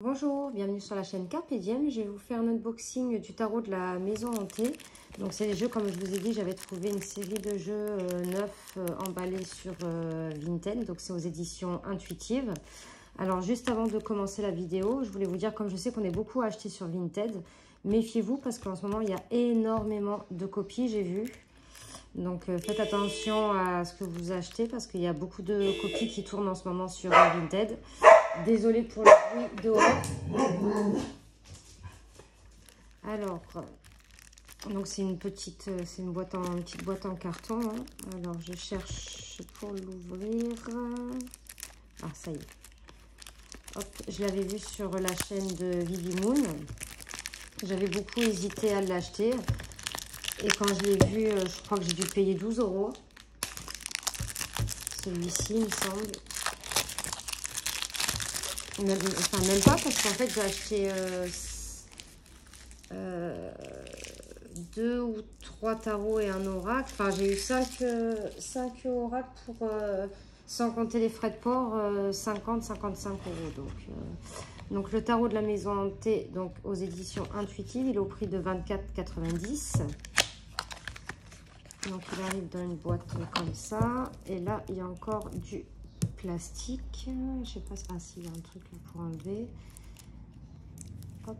Bonjour, bienvenue sur la chaîne Carpe Diem. Je vais vous faire un unboxing du tarot de la maison hantée. Donc c'est les jeux, comme je vous ai dit, j'avais trouvé une série de jeux neufs emballés sur Vinted. Donc c'est aux éditions Intuitive. Alors juste avant de commencer la vidéo, je voulais vous dire, comme je sais qu'on est beaucoup acheté sur Vinted, méfiez-vous parce qu'en ce moment il y a énormément de copies, j'ai vu. Donc faites attention à ce que vous achetez parce qu'il y a beaucoup de copies qui tournent en ce moment sur Vinted. Désolée pour le bruit dehors. Alors, donc c'est une petite, une petite boîte en carton. Hein. Alors je cherche pour l'ouvrir. Ah ça y est. Hop, je l'avais vu sur la chaîne de Vivi Moon. J'avais beaucoup hésité à l'acheter. Et quand je l'ai vu, je crois que j'ai dû payer 12 €. Celui-ci, il me semble. Enfin, même pas, parce qu'en fait, j'ai acheté 2 ou 3 tarots et un oracle. Enfin, j'ai eu 5 oracles pour, sans compter les frais de port, 50-55 €. Donc, le tarot de la maison hantée, donc aux éditions Intuitives, il est au prix de 24,90 €. Donc, il arrive dans une boîte comme ça. Et là, il y a encore du plastique. Je sais pas, ah si, il y a un truc là pour enlever. Hop.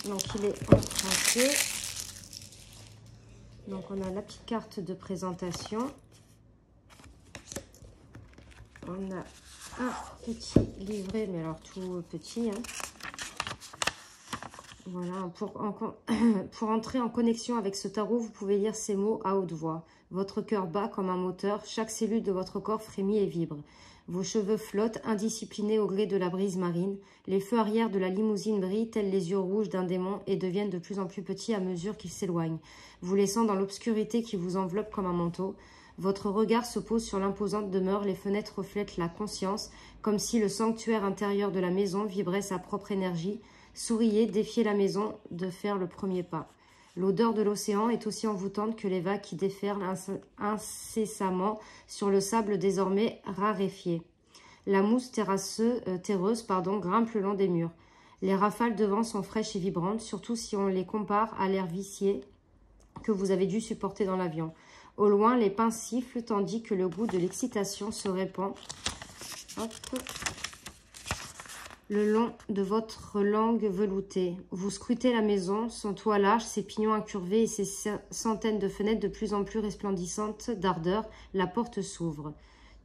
Donc il est en français. Donc on a la petite carte de présentation. On a un petit livret, mais alors tout petit. Hein. Voilà, pour entrer en connexion avec ce tarot, vous pouvez lire ces mots à haute voix. Votre cœur bat comme un moteur, chaque cellule de votre corps frémit et vibre. Vos cheveux flottent, indisciplinés au gré de la brise marine. Les feux arrière de la limousine brillent, tels les yeux rouges d'un démon, et deviennent de plus en plus petits à mesure qu'ils s'éloignent, vous laissant dans l'obscurité qui vous enveloppe comme un manteau. Votre regard se pose sur l'imposante demeure, les fenêtres reflètent la conscience, comme si le sanctuaire intérieur de la maison vibrait sa propre énergie. Souriez, défiez la maison de faire le premier pas. L'odeur de l'océan est aussi envoûtante que les vagues qui déferlent incessamment sur le sable désormais raréfié. La mousse terreuse, grimpe le long des murs. Les rafales de vent sont fraîches et vibrantes, surtout si on les compare à l'air vicié que vous avez dû supporter dans l'avion. Au loin, les pins sifflent tandis que le goût de l'excitation se répand. Hop. Le long de votre langue veloutée. Vous scrutez la maison, son toit large, ses pignons incurvés et ses centaines de fenêtres de plus en plus resplendissantes d'ardeur. La porte s'ouvre.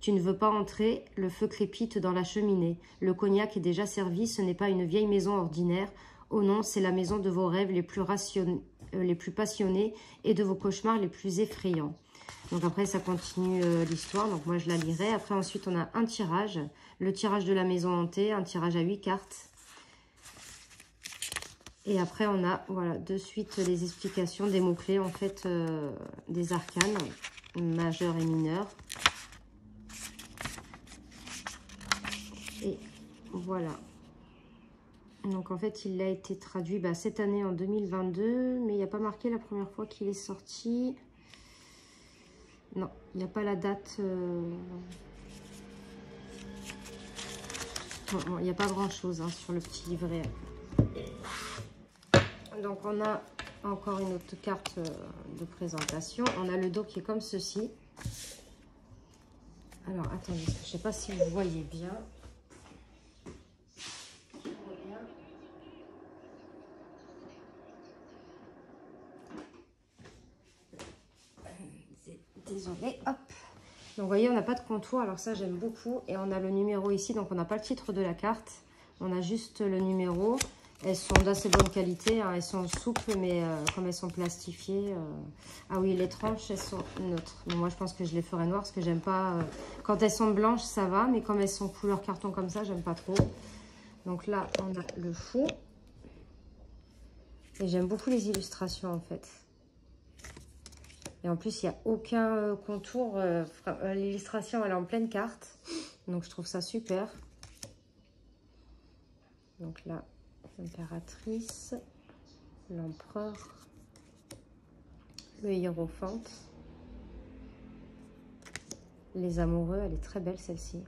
Tu ne veux pas entrer, le feu crépite dans la cheminée. Le cognac est déjà servi, ce n'est pas une vieille maison ordinaire. Oh non, c'est la maison de vos rêves les plus passionnés et de vos cauchemars les plus effrayants. Donc après, ça continue l'histoire. Donc moi, je la lirai. Après, ensuite, on a un tirage. Le tirage de la maison hantée. Un tirage à 8 cartes. Et après, on a, voilà, de suite les explications des mots-clés, en fait, des arcanes, majeurs et mineurs. Et voilà. Donc, en fait, il a été traduit cette année, en 2022. Mais il n'y a pas marqué la première fois qu'il est sorti. Non, il n'y a pas la date. Bon, il n'y a pas grand-chose hein, sur le petit livret. Donc, on a encore une autre carte de présentation. On a le dos qui est comme ceci. Alors, attendez, je ne sais pas si vous voyez bien. Désolée, hop. Donc, vous voyez, on n'a pas de contour. Alors, ça, j'aime beaucoup. Et on a le numéro ici. Donc, on n'a pas le titre de la carte. On a juste le numéro. Elles sont d'assez bonne qualité. Hein. Elles sont souples, mais comme elles sont plastifiées. Ah oui, les tranches, elles sont neutres. Mais moi, je pense que je les ferai noires parce que j'aime pas. Quand elles sont blanches, ça va. Mais comme elles sont couleur carton comme ça, j'aime pas trop. Donc là, on a le fond. Et j'aime beaucoup les illustrations, en fait. Et en plus, il n'y a aucun contour. L'illustration, elle est en pleine carte. Donc, je trouve ça super. Donc là, l'impératrice, l'empereur, le hiérophante. Les amoureux, elle est très belle celle-ci.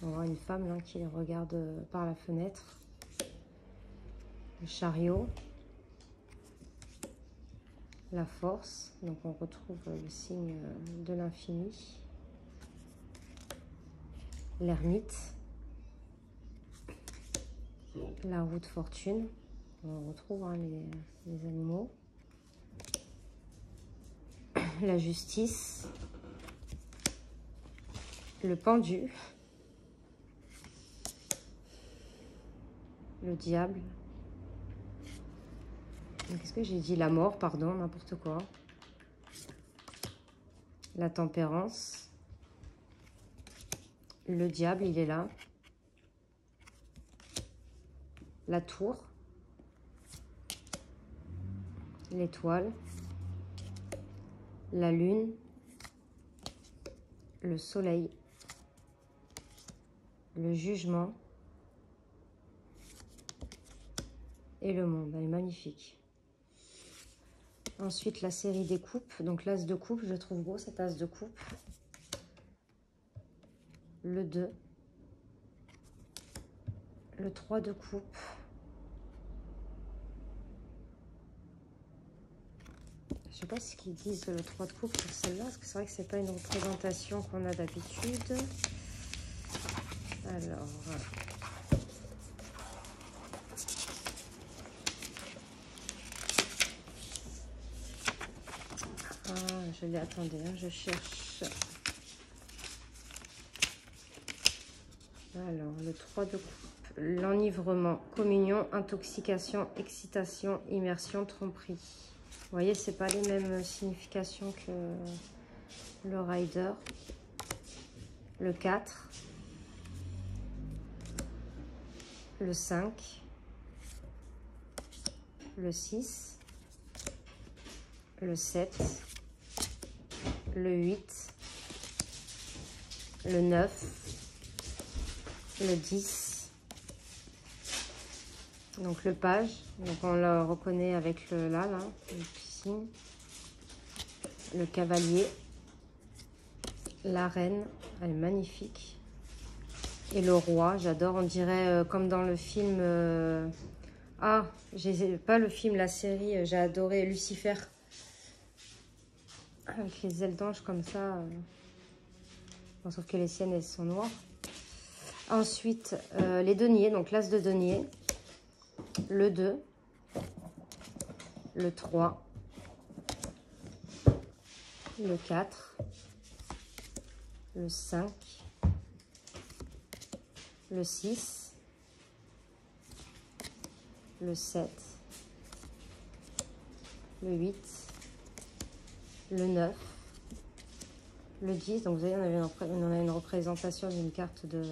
On voit une femme là, qui les regarde par la fenêtre. Le chariot. La force. Donc on retrouve le signe de l'infini. L'ermite. La roue de fortune. On retrouve hein, les animaux. La justice. Le pendu. Le diable. Qu'est-ce que j'ai dit? La mort, pardon, n'importe quoi. La tempérance. Le diable, il est là. La tour. L'étoile. La lune. Le soleil. Le jugement. Et le monde. Elle est magnifique. Ensuite, la série des coupes. Donc, l'as de coupe, je trouve beau cet as de coupe. Le 2. Le 3 de coupe. Je sais pas ce qu'ils disent le 3 de coupe pour celle-là, parce que c'est vrai que c'est pas une représentation qu'on a d'habitude. Alors... je l'ai, attendez, hein, je cherche. Alors, le 3 de coupe, l'enivrement, communion, intoxication, excitation, immersion, tromperie. Vous voyez, c'est pas les mêmes significations que le rider. Le 4, le 5, le 6, le 7, le 8, le 9, le 10, donc le page, donc on le reconnaît avec le là, ici, le cavalier, la reine, elle est magnifique, et le roi, j'adore, on dirait comme dans le film, pas le film, la série, j'ai adoré Lucifer, avec les ailes d'ange comme ça, bon, sauf que les siennes elles sont noires. Ensuite, les deniers, donc l'as de denier, le 2, le 3, le 4, le 5, le 6, le 7, le 8, le 9, le 10. Donc vous voyez, on a une représentation d'une carte du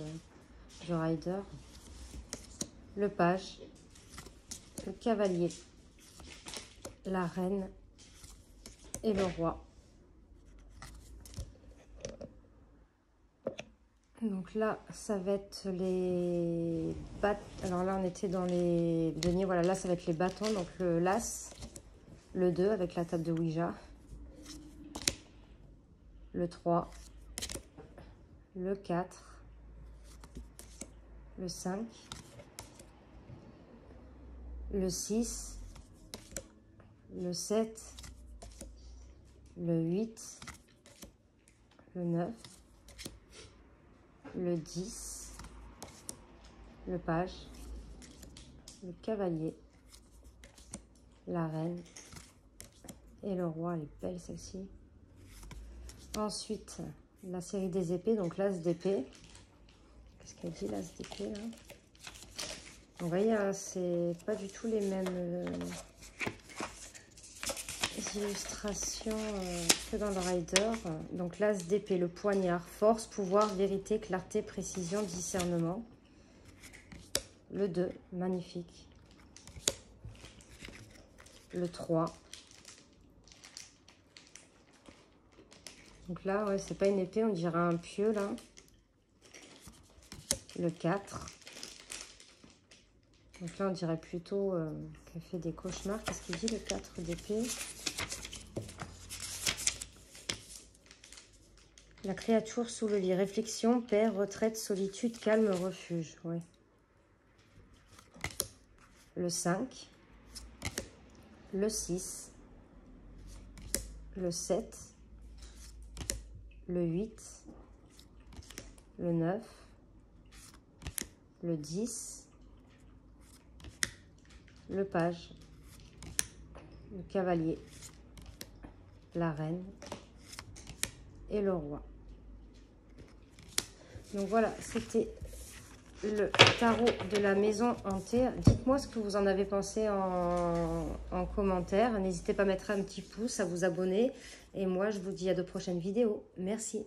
rider. Le page, le cavalier, la reine et le roi. Donc là, ça va être les bâtons. Alors là, on était dans les deniers. Voilà, là, ça va être les bâtons. Donc le las, le 2 avec la table de Ouija, le 3, le 4, le 5, le 6, le 7, le 8, le 9, le 10, le page, le cavalier, la reine et le roi. Elle est belle celle-ci. Ensuite, la série des épées, donc l'as d'épée. Qu'est-ce qu'elle dit l'as d'épée là? Vous voyez, hein, c'est pas du tout les mêmes illustrations que dans le rider. Donc l'as d'épée, le poignard, force, pouvoir, vérité, clarté, précision, discernement. Le 2, magnifique. Le 3. Donc là, ouais, c'est pas une épée, on dirait un pieu là. Le 4. Donc là, on dirait plutôt qu'elle fait des cauchemars. Qu'est-ce qu'il dit le 4 d'épée? La créature sous le lit. Réflexion, paix, retraite, solitude, calme, refuge. Oui. Le 5. Le 6. Le 7. Le 8. Le 9. Le 10. Le page. Le cavalier. La reine. Et le roi. Donc voilà, c'était le tarot de la maison hantée. Dites-moi ce que vous en avez pensé en commentaire. N'hésitez pas à mettre un petit pouce, à vous abonner. Et moi, je vous dis à de prochaines vidéos. Merci.